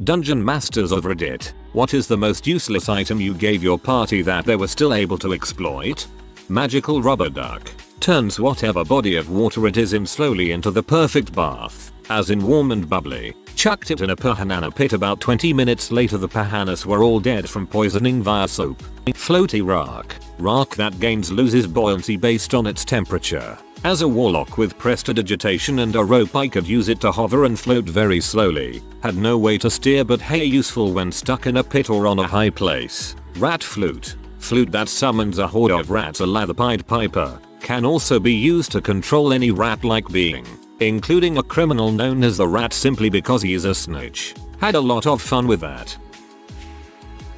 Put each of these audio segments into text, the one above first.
Dungeon Masters of Reddit, what is the most useless item you gave your party that they were still able to exploit? Magical rubber duck. Turns whatever body of water it is in slowly into the perfect bath, as in warm and bubbly. Chucked it in a piranha pit. About 20 minutes later the piranhas were all dead from poisoning via soap. Floaty rock. Rock that gains loses buoyancy based on its temperature. As a warlock with prestidigitation and a rope I could use it to hover and float very slowly. Had no way to steer but hey, useful when stuck in a pit or on a high place. Rat flute. Flute that summons a horde of rats. A lather-pied piper. Can also be used to control any rat-like being, including a criminal known as the Rat simply because he is a snitch. Had a lot of fun with that.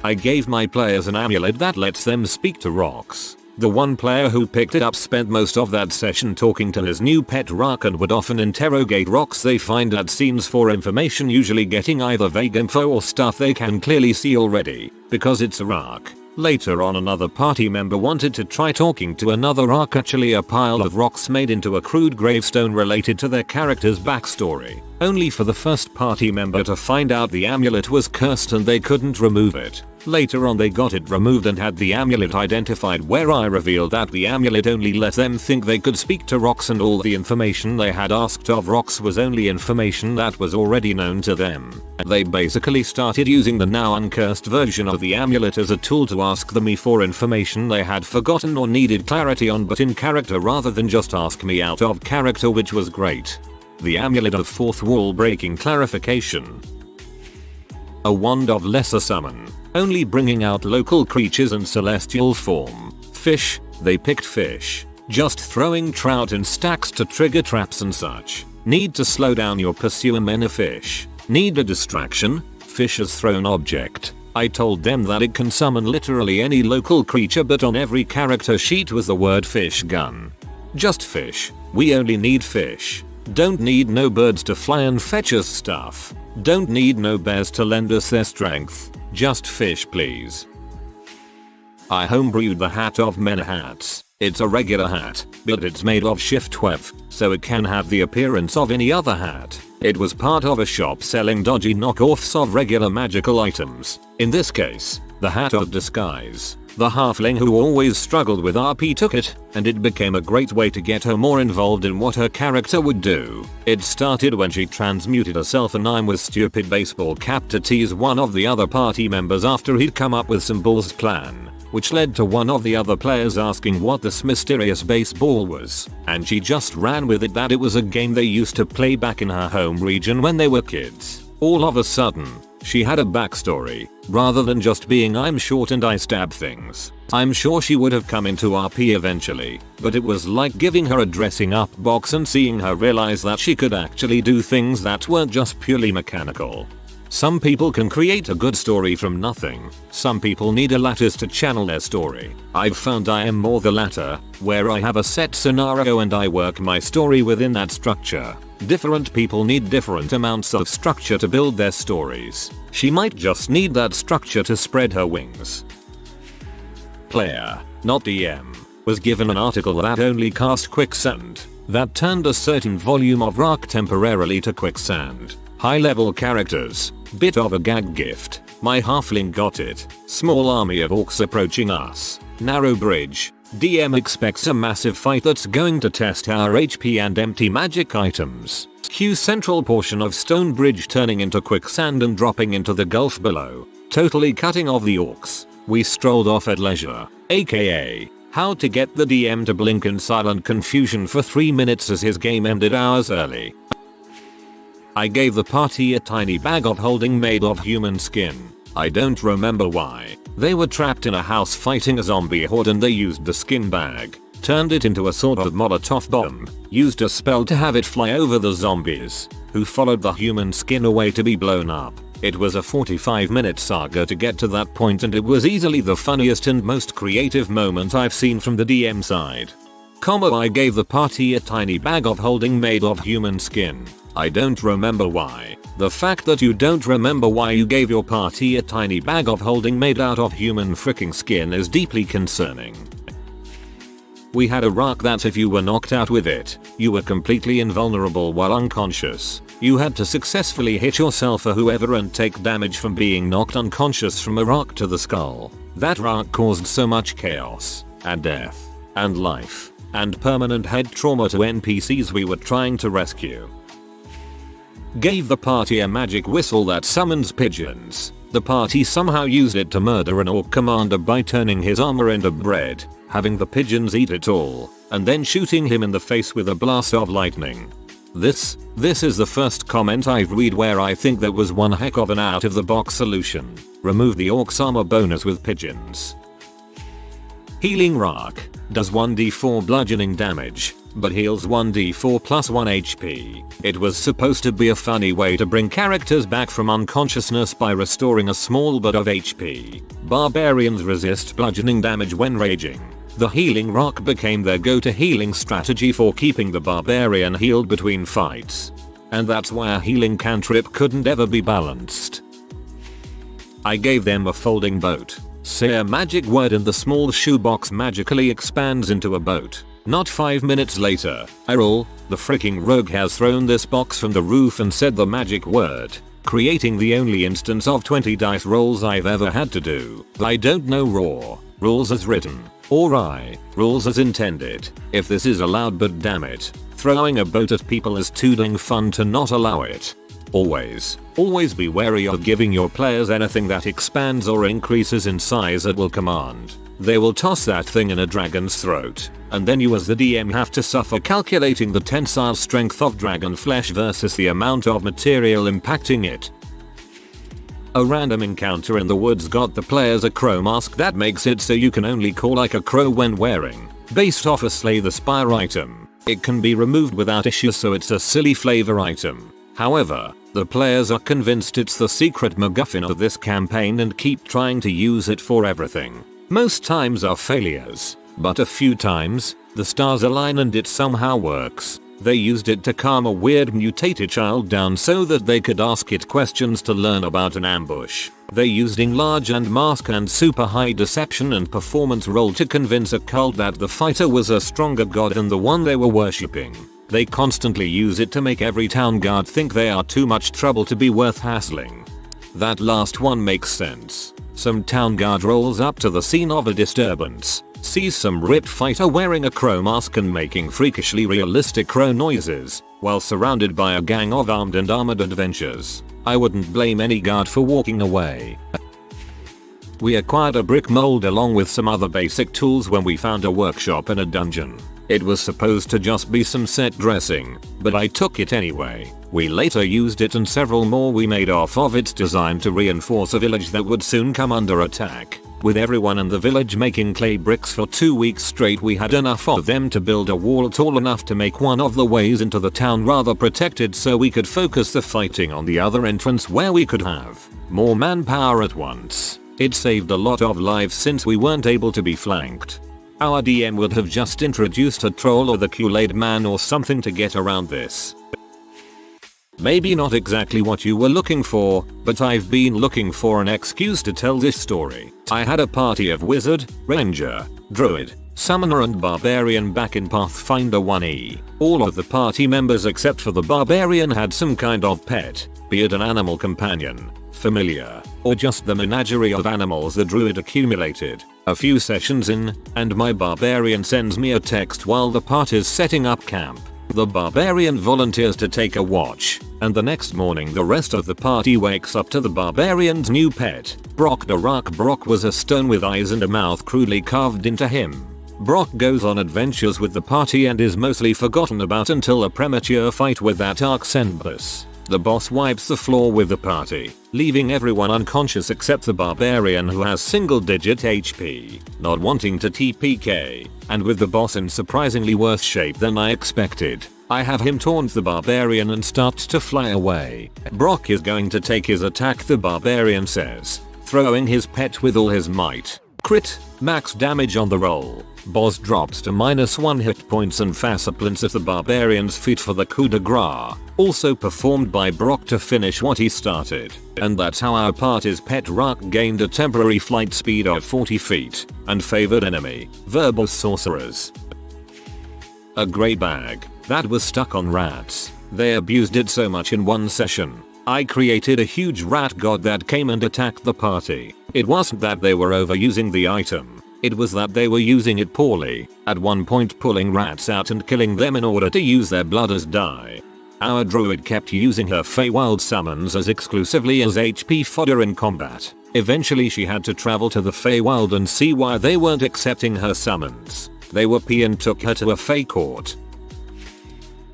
I gave my players an amulet that lets them speak to rocks. The one player who picked it up spent most of that session talking to his new pet rock and would often interrogate rocks they find at scenes for information, usually getting either vague info or stuff they can clearly see already, because it's a rock. Later on another party member wanted to try talking to another rock, actually a pile of rocks made into a crude gravestone related to their character's backstory, only for the first party member to find out the amulet was cursed and they couldn't remove it. Later on they got it removed and had the amulet identified, where I revealed that the amulet only let them think they could speak to rocks and all the information they had asked of rocks was only information that was already known to them. They basically started using the now uncursed version of the amulet as a tool to ask me for information they had forgotten or needed clarity on, but in character rather than just ask me out of character, which was great. The amulet of fourth wall breaking clarification. A wand of lesser summon, only bringing out local creatures in celestial form. Fish, they picked fish. Just throwing trout in stacks to trigger traps and such. Need to slow down your pursuer men a fish. Need a distraction? Fish as thrown object. I told them that it can summon literally any local creature, but on every character sheet was the word fish gun. Just fish. We only need fish. Don't need no birds to fly and fetch us stuff. Don't need no bears to lend us their strength. Just fish please. I homebrewed the hat of many hats. It's a regular hat, but it's made of shift 12, so it can have the appearance of any other hat. It was part of a shop selling dodgy knockoffs of regular magical items. In this case, the hat of disguise. The halfling who always struggled with RP took it, and it became a great way to get her more involved in what her character would do. It started when she transmuted herself and I'm with stupid baseball cap to tease one of the other party members after he'd come up with some bull's plan, which led to one of the other players asking what this mysterious baseball was, and she just ran with it that it was a game they used to play back in her home region when they were kids. All of a sudden, she had a backstory, rather than just being I'm short and I stab things. I'm sure she would have come into RP eventually, but it was like giving her a dressing up box and seeing her realize that she could actually do things that weren't just purely mechanical. Some people can create a good story from nothing. Some people need a lattice to channel their story. I've found I am more the latter, where I have a set scenario and I work my story within that structure. Different people need different amounts of structure to build their stories. She might just need that structure to spread her wings. Player, not DM, was given an article that only cast quicksand, that turned a certain volume of rock temporarily to quicksand. High level characters, bit of a gag gift. My halfling got it. Small army of orcs approaching us. Narrow bridge. DM expects a massive fight that's going to test our HP and empty magic items. Q central portion of stone bridge turning into quicksand and dropping into the gulf below. Totally cutting off the orcs. We strolled off at leisure. AKA, how to get the DM to blink in silent confusion for 3 minutes as his game ended hours early. I gave the party a tiny bag of holding made of human skin. I don't remember why. They were trapped in a house fighting a zombie horde and they used the skin bag, turned it into a sort of Molotov bomb, used a spell to have it fly over the zombies, who followed the human skin away to be blown up. It was a 45-minute saga to get to that point and it was easily the funniest and most creative moment I've seen from the DM side. I gave the party a tiny bag of holding made of human skin. I don't remember why. The fact that you don't remember why you gave your party a tiny bag of holding made out of human freaking skin is deeply concerning. We had a rock that if you were knocked out with it, you were completely invulnerable while unconscious. You had to successfully hit yourself or whoever and take damage from being knocked unconscious from a rock to the skull. That rock caused so much chaos, and death, and life, and permanent head trauma to NPCs we were trying to rescue. Gave the party a magic whistle that summons pigeons. The party somehow used it to murder an orc commander by turning his armor into bread, having the pigeons eat it all, and then shooting him in the face with a blast of lightning. This is the first comment I've read where I think that was one heck of an out of the box solution. Remove the orc's armor bonus with pigeons. Healing Rock does 1d4 bludgeoning damage, but heals 1d4 plus 1 HP. It was supposed to be a funny way to bring characters back from unconsciousness by restoring a small bit of HP. Barbarians resist bludgeoning damage when raging. The Healing Rock became their go-to healing strategy for keeping the barbarian healed between fights. And that's why a healing cantrip couldn't ever be balanced. I gave them a folding boat. Say a magic word and the small shoebox magically expands into a boat. Not 5 minutes later, I roll, the freaking rogue has thrown this box from the roof and said the magic word, creating the only instance of 20 dice rolls I've ever had to do. I don't know raw rules as written, or I rules as intended, if this is allowed, but damn it, throwing a boat at people is too dang fun to not allow it. Always be wary of giving your players anything that expands or increases in size at will command. They will toss that thing in a dragon's throat, and then you as the DM have to suffer calculating the tensile strength of dragon flesh versus the amount of material impacting it. A random encounter in the woods got the players a crow mask that makes it so you can only call like a crow when wearing. Based off a Slay the Spire item, it can be removed without issue, so it's a silly flavor item. However, the players are convinced it's the secret MacGuffin of this campaign and keep trying to use it for everything. Most times are failures, but a few times, the stars align and it somehow works. They used it to calm a weird mutated child down so that they could ask it questions to learn about an ambush. They used enlarge and mask and super high deception and performance roll to convince a cult that the fighter was a stronger god than the one they were worshipping. They constantly use it to make every town guard think they are too much trouble to be worth hassling. That last one makes sense. Some town guard rolls up to the scene of a disturbance, sees some ripped fighter wearing a crow mask and making freakishly realistic crow noises, while surrounded by a gang of armed and armored adventurers. I wouldn't blame any guard for walking away. We acquired a brick mold along with some other basic tools when we found a workshop in a dungeon. It was supposed to just be some set dressing, but I took it anyway. We later used it and several more we made off of its design to reinforce a village that would soon come under attack. With everyone in the village making clay bricks for 2 weeks straight, we had enough of them to build a wall tall enough to make one of the ways into the town rather protected so we could focus the fighting on the other entrance where we could have more manpower at once. It saved a lot of lives since we weren't able to be flanked. Our DM would have just introduced a troll or the Kool-Aid man or something to get around this. Maybe not exactly what you were looking for, but I've been looking for an excuse to tell this story. I had a party of wizard, ranger, druid, summoner and barbarian back in Pathfinder 1e. All of the party members except for the barbarian had some kind of pet, be it an animal companion, familiar, or just the menagerie of animals the druid accumulated. A few sessions in, and my barbarian sends me a text while the party's setting up camp. The barbarian volunteers to take a watch, and the next morning the rest of the party wakes up to the barbarian's new pet, Brock the Rock. Brock was a stone with eyes and a mouth crudely carved into him. Brock goes on adventures with the party and is mostly forgotten about until a premature fight with that Arxenbus. The boss wipes the floor with the party, leaving everyone unconscious except the barbarian who has single-digit HP, not wanting to TPK, and with the boss in surprisingly worse shape than I expected. I have him taunt the barbarian and starts to fly away. Brock is going to take his attack, the barbarian says, throwing his pet with all his might. Crit, max damage on the roll. Boss drops to -1 hit points and faceplants at the barbarian's feet for the coup de grace, also performed by Brock to finish what he started. And that's how our party's pet rock gained a temporary flight speed of 40 feet, and favored enemy, verbal sorcerers. A grey bag that was stuck on rats. They abused it so much in one session. I created a huge rat god that came and attacked the party. It wasn't that they were overusing the item. It was that they were using it poorly, at one point pulling rats out and killing them in order to use their blood as dye. Our druid kept using her Feywild summons as exclusively as HP fodder in combat. Eventually she had to travel to the Feywild and see why they weren't accepting her summons. They were P and took her to a Fey court.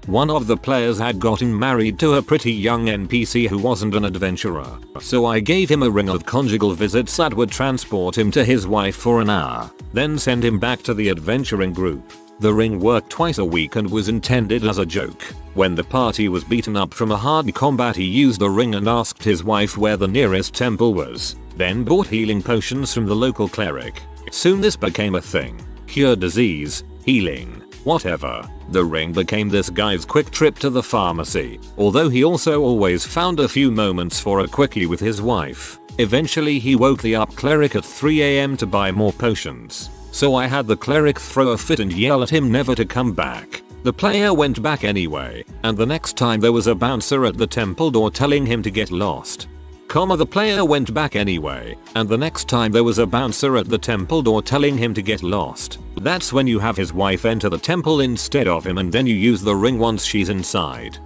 One of the players had gotten married to a pretty young NPC who wasn't an adventurer, so I gave him a ring of conjugal visits that would transport him to his wife for an hour, then send him back to the adventuring group. The ring worked twice a week and was intended as a joke. When the party was beaten up from a hard combat, he used the ring and asked his wife where the nearest temple was, then bought healing potions from the local cleric. Soon this became a thing. Cure disease, healing, whatever. The ring became this guy's quick trip to the pharmacy, although he also always found a few moments for a quickie with his wife. Eventually he woke the up cleric at 3 AM to buy more potions. So I had the cleric throw a fit and yell at him never to come back. The player went back anyway, and the next time there was a bouncer at the temple door telling him to get lost. The player went back anyway, and the next time there was a bouncer at the temple door telling him to get lost. That's when you have his wife enter the temple instead of him, and then you use the ring once she's inside.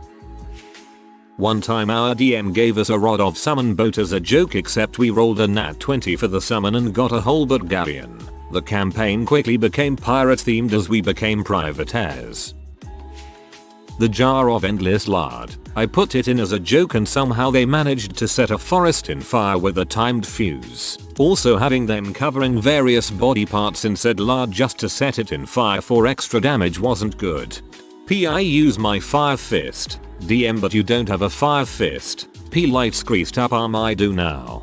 One time our DM gave us a rod of summon boat as a joke, except we rolled a nat 20 for the summon and got a whole but galleon. The campaign quickly became pirate themed as we became privateers. The jar of endless lard. I put it in as a joke and somehow they managed to set a forest in fire with a timed fuse. Also having them covering various body parts in said lard just to set it in fire for extra damage wasn't good. P. I use my fire fist. DM, but you don't have a fire fist. P. Lights greased up arm. I do now.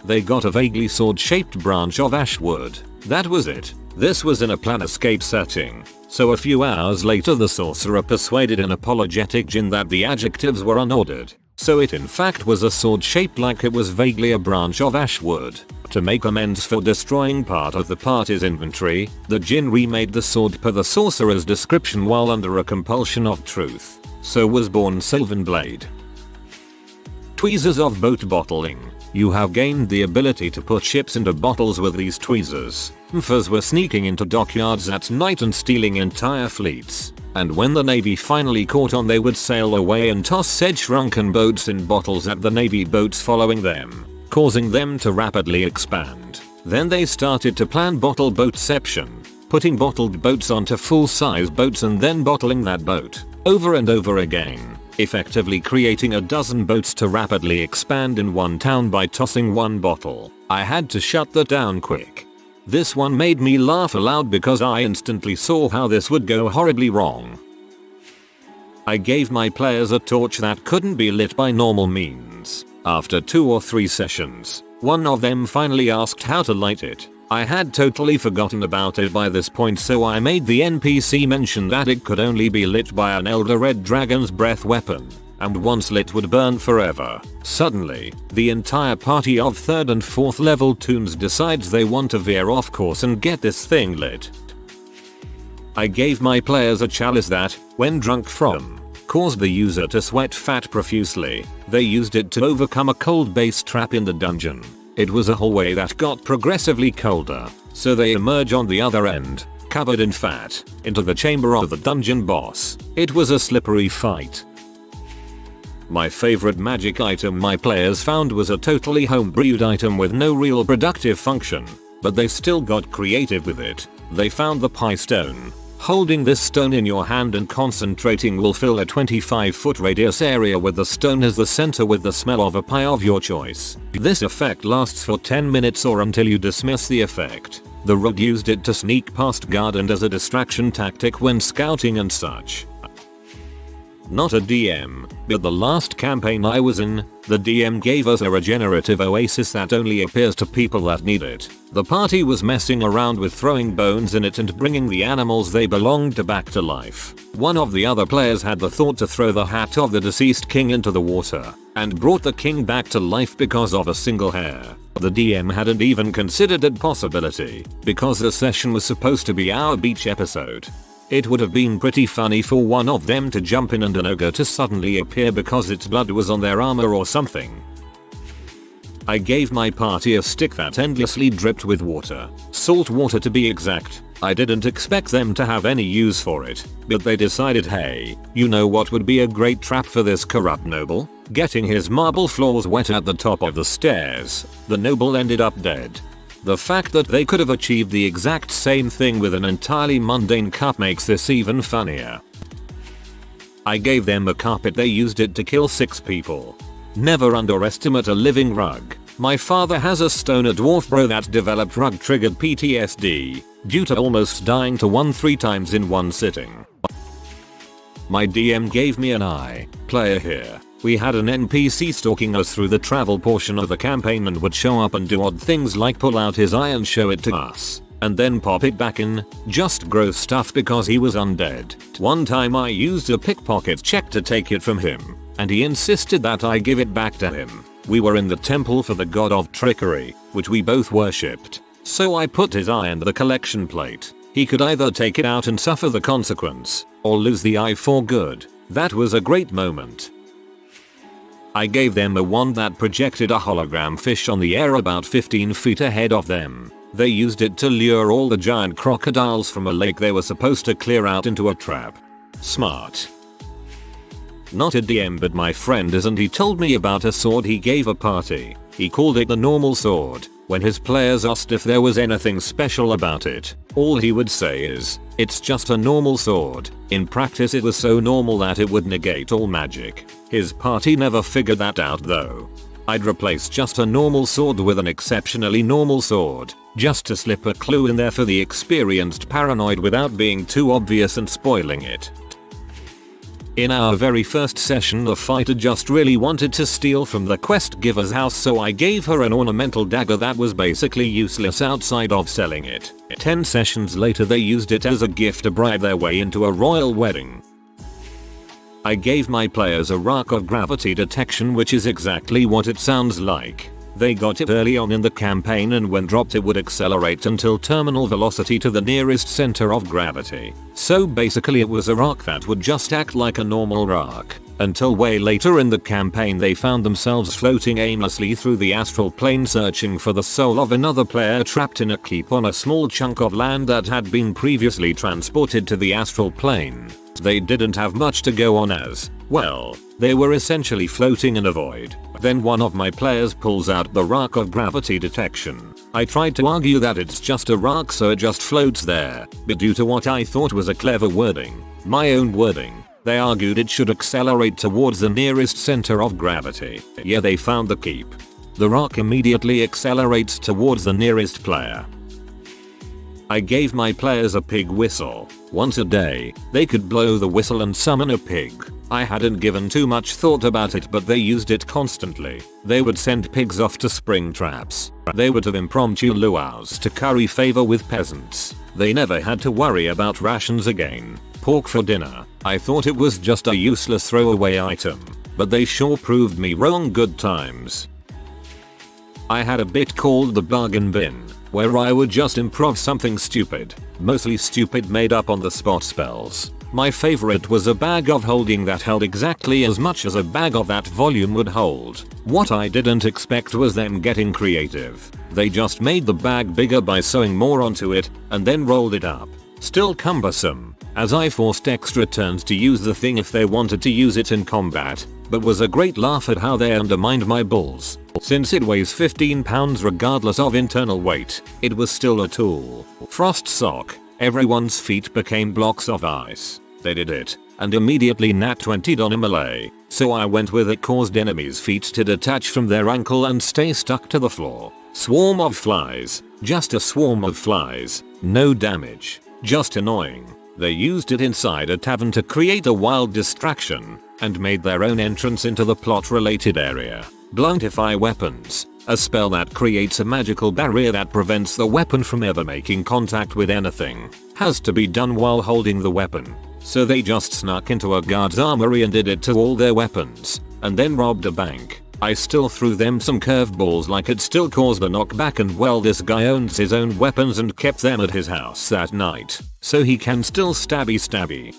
They got a vaguely sword-shaped branch of ash wood. That was it. This was in a planescape setting. So a few hours later the sorcerer persuaded an apologetic djinn that the adjectives were unordered. So it in fact was a sword shaped like it was vaguely a branch of ash wood. To make amends for destroying part of the party's inventory, the djinn remade the sword per the sorcerer's description while under a compulsion of truth. So was born Sylvan Blade. Tweezers of boat bottling. You have gained the ability to put ships into bottles with these tweezers. Mfers were sneaking into dockyards at night and stealing entire fleets. And when the navy finally caught on, they would sail away and toss said shrunken boats in bottles at the navy boats following them, causing them to rapidly expand. Then they started to plan bottle boatception, putting bottled boats onto full-size boats and then bottling that boat over and over again, effectively creating a dozen boats to rapidly expand in one town by tossing one bottle. I had to shut that down quick. This one made me laugh aloud because I instantly saw how this would go horribly wrong. I gave my players a torch that couldn't be lit by normal means. After 2 or 3 sessions, one of them finally asked how to light it. I had totally forgotten about it by this point, so I made the NPC mention that it could only be lit by an Elder Red Dragon's Breath weapon, and once lit would burn forever. Suddenly, the entire party of 3rd and 4th level toons decides they want to veer off course and get this thing lit. I gave my players a chalice that, when drunk from, caused the user to sweat fat profusely. They used it to overcome a cold base trap in the dungeon. It was a hallway that got progressively colder, so they emerge on the other end, covered in fat, into the chamber of the dungeon boss. It was a slippery fight. My favorite magic item my players found was a totally homebrewed item with no real productive function, but they still got creative with it. They found the pie stone. Holding this stone in your hand and concentrating will fill a 25-foot radius area with the stone as the center with the smell of a pie of your choice. This effect lasts for 10 minutes or until you dismiss the effect. The rogue used it to sneak past guard and as a distraction tactic when scouting and such. Not a DM, but the last campaign I was in, the DM gave us a regenerative oasis that only appears to people that need it. The party was messing around with throwing bones in it and bringing the animals they belonged to back to life. One of the other players had the thought to throw the hat of the deceased king into the water, and brought the king back to life because of a single hair. The DM hadn't even considered that possibility, because the session was supposed to be our beach episode. It would have been pretty funny for one of them to jump in and an ogre to suddenly appear because its blood was on their armor or something. I gave my party a stick that endlessly dripped with water. Salt water to be exact. I didn't expect them to have any use for it, but they decided, hey, you know what would be a great trap for this corrupt noble? Getting his marble floors wet at the top of the stairs. The noble ended up dead. The fact that they could have achieved the exact same thing with an entirely mundane cup makes this even funnier. I gave them a carpet, they used it to kill 6 people. Never underestimate a living rug. My father has a stoner dwarf bro that developed rug triggered PTSD due to almost dying to one 3 times in one sitting. My DM gave me an eye. Player here. We had an NPC stalking us through the travel portion of the campaign and would show up and do odd things like pull out his eye and show it to us, and then pop it back in. Just gross stuff because he was undead. One time I used a pickpocket check to take it from him, and he insisted that I give it back to him. We were in the temple for the god of trickery, which we both worshipped. So I put his eye in the collection plate. He could either take it out and suffer the consequence, or lose the eye for good. That was a great moment. I gave them a wand that projected a hologram fish on the air about 15 feet ahead of them. They used it to lure all the giant crocodiles from a lake they were supposed to clear out into a trap. Smart. Not a DM, but my friend is, and he told me about a sword he gave a party. He called it the normal sword. When his players asked if there was anything special about it, all he would say is, it's just a normal sword. In practice it was so normal that it would negate all magic. His party never figured that out though. I'd replace just a normal sword with an exceptionally normal sword, just to slip a clue in there for the experienced paranoid without being too obvious and spoiling it. In our very first session, the fighter just really wanted to steal from the quest giver's house, so I gave her an ornamental dagger that was basically useless outside of selling it. 10 sessions later they used it as a gift to bribe their way into a royal wedding. I gave my players a rock of gravity detection, which is exactly what it sounds like. They got it early on in the campaign, and when dropped it would accelerate until terminal velocity to the nearest center of gravity. So basically it was a rock that would just act like a normal rock, until way later in the campaign they found themselves floating aimlessly through the astral plane searching for the soul of another player trapped in a keep on a small chunk of land that had been previously transported to the astral plane. They didn't have much to go on as, well, they were essentially floating in a void. Then one of my players pulls out the rock of gravity detection. I tried to argue that it's just a rock so it just floats there, but due to what I thought was a clever wording, my own wording, they argued it should accelerate towards the nearest center of gravity. Yeah, they found the keep. The rock immediately accelerates towards the nearest player. I gave my players a pig whistle. Once a day, they could blow the whistle and summon a pig. I hadn't given too much thought about it, but they used it constantly. They would send pigs off to spring traps. They would have impromptu luau's to curry favor with peasants. They never had to worry about rations again. Pork for dinner. I thought it was just a useless throwaway item, but they sure proved me wrong. Good times. I had a bit called the bargain bin, where I would just improv something stupid, mostly stupid made up on the spot spells. My favorite was a bag of holding that held exactly as much as a bag of that volume would hold. What I didn't expect was them getting creative. They just made the bag bigger by sewing more onto it, and then rolled it up. Still cumbersome, as I forced extra turns to use the thing if they wanted to use it in combat, but was a great laugh at how they undermined my balls. Since it weighs 15 pounds regardless of internal weight, it was still a tool. Frost sock. Everyone's feet became blocks of ice. They did it, and immediately nat 20'd on a melee, so I went with it caused enemies' feet to detach from their ankle and stay stuck to the floor. Swarm of flies. Just a swarm of flies. No damage. Just annoying. They used it inside a tavern to create a wild distraction, and made their own entrance into the plot-related area. Bluntify weapons. A spell that creates a magical barrier that prevents the weapon from ever making contact with anything. Has to be done while holding the weapon. So they just snuck into a guard's armory and did it to all their weapons, and then robbed a bank. I still threw them some curveballs like it still caused a knockback, and well, this guy owns his own weapons and kept them at his house that night, so he can still stabby.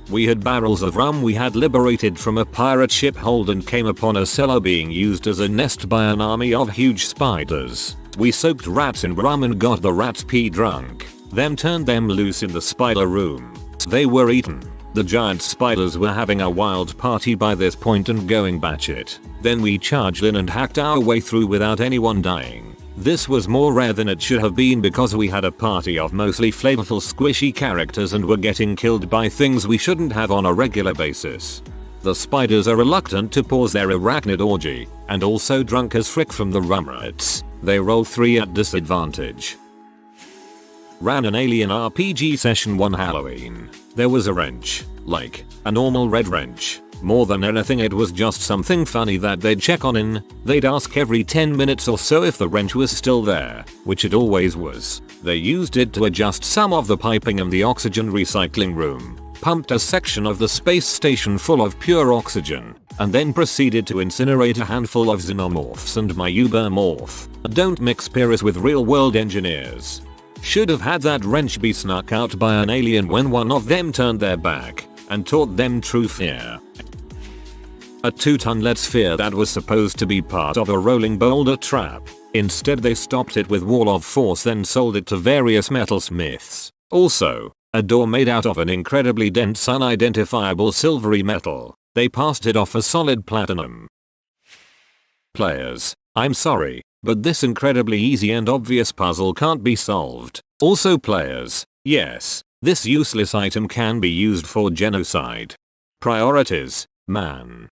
We had barrels of rum we had liberated from a pirate ship hold and came upon a cellar being used as a nest by an army of huge spiders. We soaked rats in rum and got the rats pee drunk, then turned them loose in the spider room. They were eaten. The giant spiders were having a wild party by this point and going batshit. Then we charged in and hacked our way through without anyone dying. This was more rare than it should have been because we had a party of mostly flavorful squishy characters and were getting killed by things we shouldn't have on a regular basis. The spiders are reluctant to pause their arachnid orgy, and also drunk as frick from the rum rats. They roll 3 at disadvantage. Ran an alien RPG session one Halloween. There was a wrench, like a normal red wrench. More than anything it was just something funny that they'd check on in. They'd ask every 10 minutes or so if the wrench was still there, which it always was. They used it to adjust some of the piping in the oxygen recycling room, pumped a section of the space station full of pure oxygen, and then proceeded to incinerate a handful of xenomorphs and my ubermorph. Don't mix Pyrrhus with real world engineers. Should have had that wrench be snuck out by an alien when one of them turned their back and taught them true fear. A 2-ton lead sphere that was supposed to be part of a rolling boulder trap. Instead they stopped it with wall of force, then sold it to various metalsmiths. Also, a door made out of an incredibly dense unidentifiable silvery metal. They passed it off as solid platinum. Players, I'm sorry, but this incredibly easy and obvious puzzle can't be solved. Also players, yes, this useless item can be used for genocide. Priorities, man.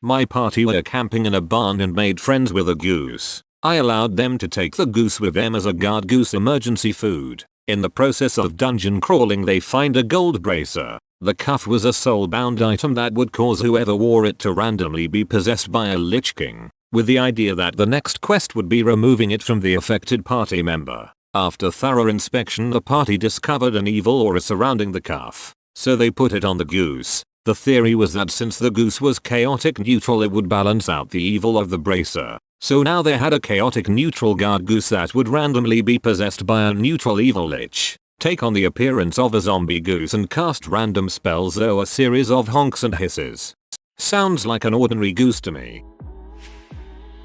My party were camping in a barn and made friends with a goose. I allowed them to take the goose with them as a guard goose emergency food. In the process of dungeon crawling they find a gold bracer. The cuff was a soul-bound item that would cause whoever wore it to randomly be possessed by a Lich King, with the idea that the next quest would be removing it from the affected party member. After thorough inspection the party discovered an evil aura surrounding the cuff, so they put it on the goose. The theory was that since the goose was chaotic neutral it would balance out the evil of the bracer. So now they had a chaotic neutral guard goose that would randomly be possessed by a neutral evil lich, take on the appearance of a zombie goose and cast random spells, though a series of honks and hisses. Sounds like an ordinary goose to me.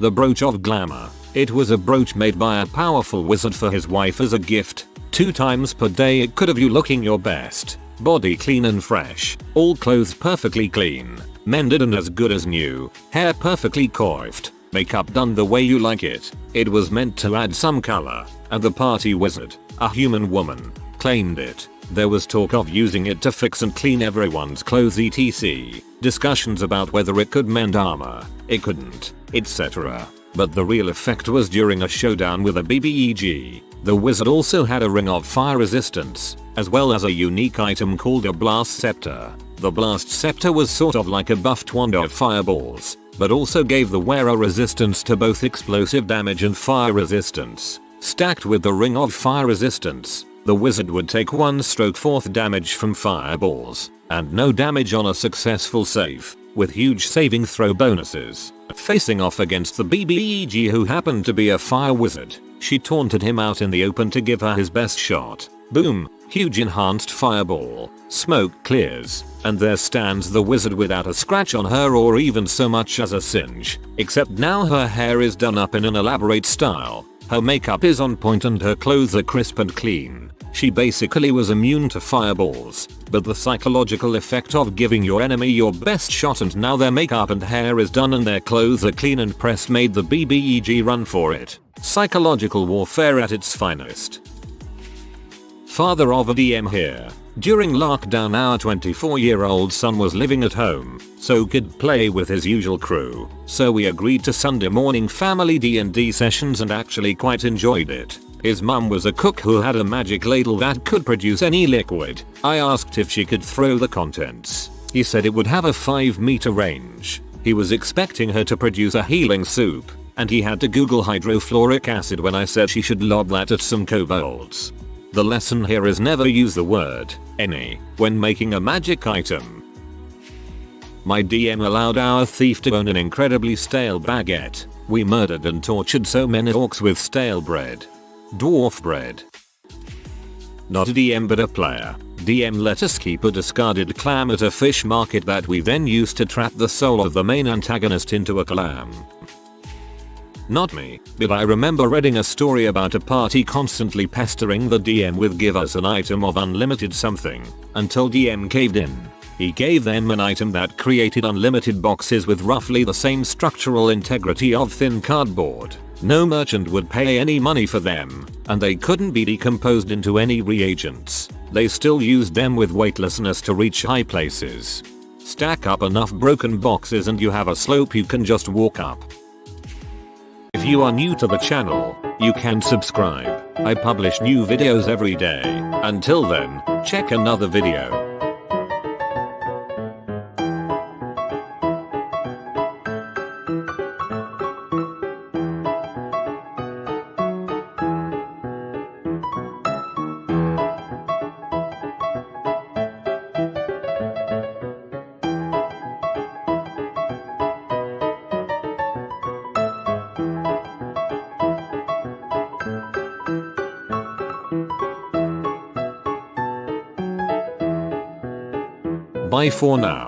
The Brooch of Glamour. It was a brooch made by a powerful wizard for his wife as a gift. 2 times per day it could have you looking your best. Body clean and fresh. All clothes perfectly clean. Mended and as good as new. Hair perfectly coiffed. Makeup done the way you like it. It was meant to add some color. And the party wizard, a human woman, claimed it. There was talk of using it to fix and clean everyone's clothes etc. Discussions about whether it could mend armor. It couldn't, etc. But the real effect was during a showdown with a BBEG. The wizard also had a ring of fire resistance, as well as a unique item called a blast scepter. The blast scepter was sort of like a buffed wand of fireballs, but also gave the wearer resistance to both explosive damage and fire resistance. Stacked with the ring of fire resistance, the wizard would take 1 stroke 4th damage from fireballs, and no damage on a successful save, with huge saving throw bonuses. Facing off against the BBEG who happened to be a fire wizard, she taunted him out in the open to give her his best shot. Boom, huge enhanced fireball, smoke clears, and there stands the wizard without a scratch on her or even so much as a singe, except now her hair is done up in an elaborate style, her makeup is on point and her clothes are crisp and clean. She basically was immune to fireballs, but the psychological effect of giving your enemy your best shot and now their makeup and hair is done and their clothes are clean and pressed made the BBEG run for it. Psychological warfare at its finest. Father of a DM here. During lockdown our 24-year-old son was living at home, so could play with his usual crew. So we agreed to Sunday morning family D&D sessions and actually quite enjoyed it. His mum was a cook who had a magic ladle that could produce any liquid. I asked if she could throw the contents. He said it would have a 5-meter range. He was expecting her to produce a healing soup, and he had to Google hydrofluoric acid when I said she should lob that at some kobolds. The lesson here is never use the word any when making a magic item. My DM allowed our thief to own an incredibly stale baguette. We murdered and tortured so many orcs with stale bread. Dwarf bread. Not a DM but a player. DM let us keep a discarded clam at a fish market that we then used to trap the soul of the main antagonist into a clam. Not me, but I remember reading a story about a party constantly pestering the DM with give us an item of unlimited something, until DM caved in. He gave them an item that created unlimited boxes with roughly the same structural integrity of thin cardboard. No merchant would pay any money for them, and they couldn't be decomposed into any reagents. They still used them with weightlessness to reach high places. Stack up enough broken boxes and you have a slope you can just walk up. If you are new to the channel, you can subscribe. I publish new videos every day. Until then, check another video. Bye for now.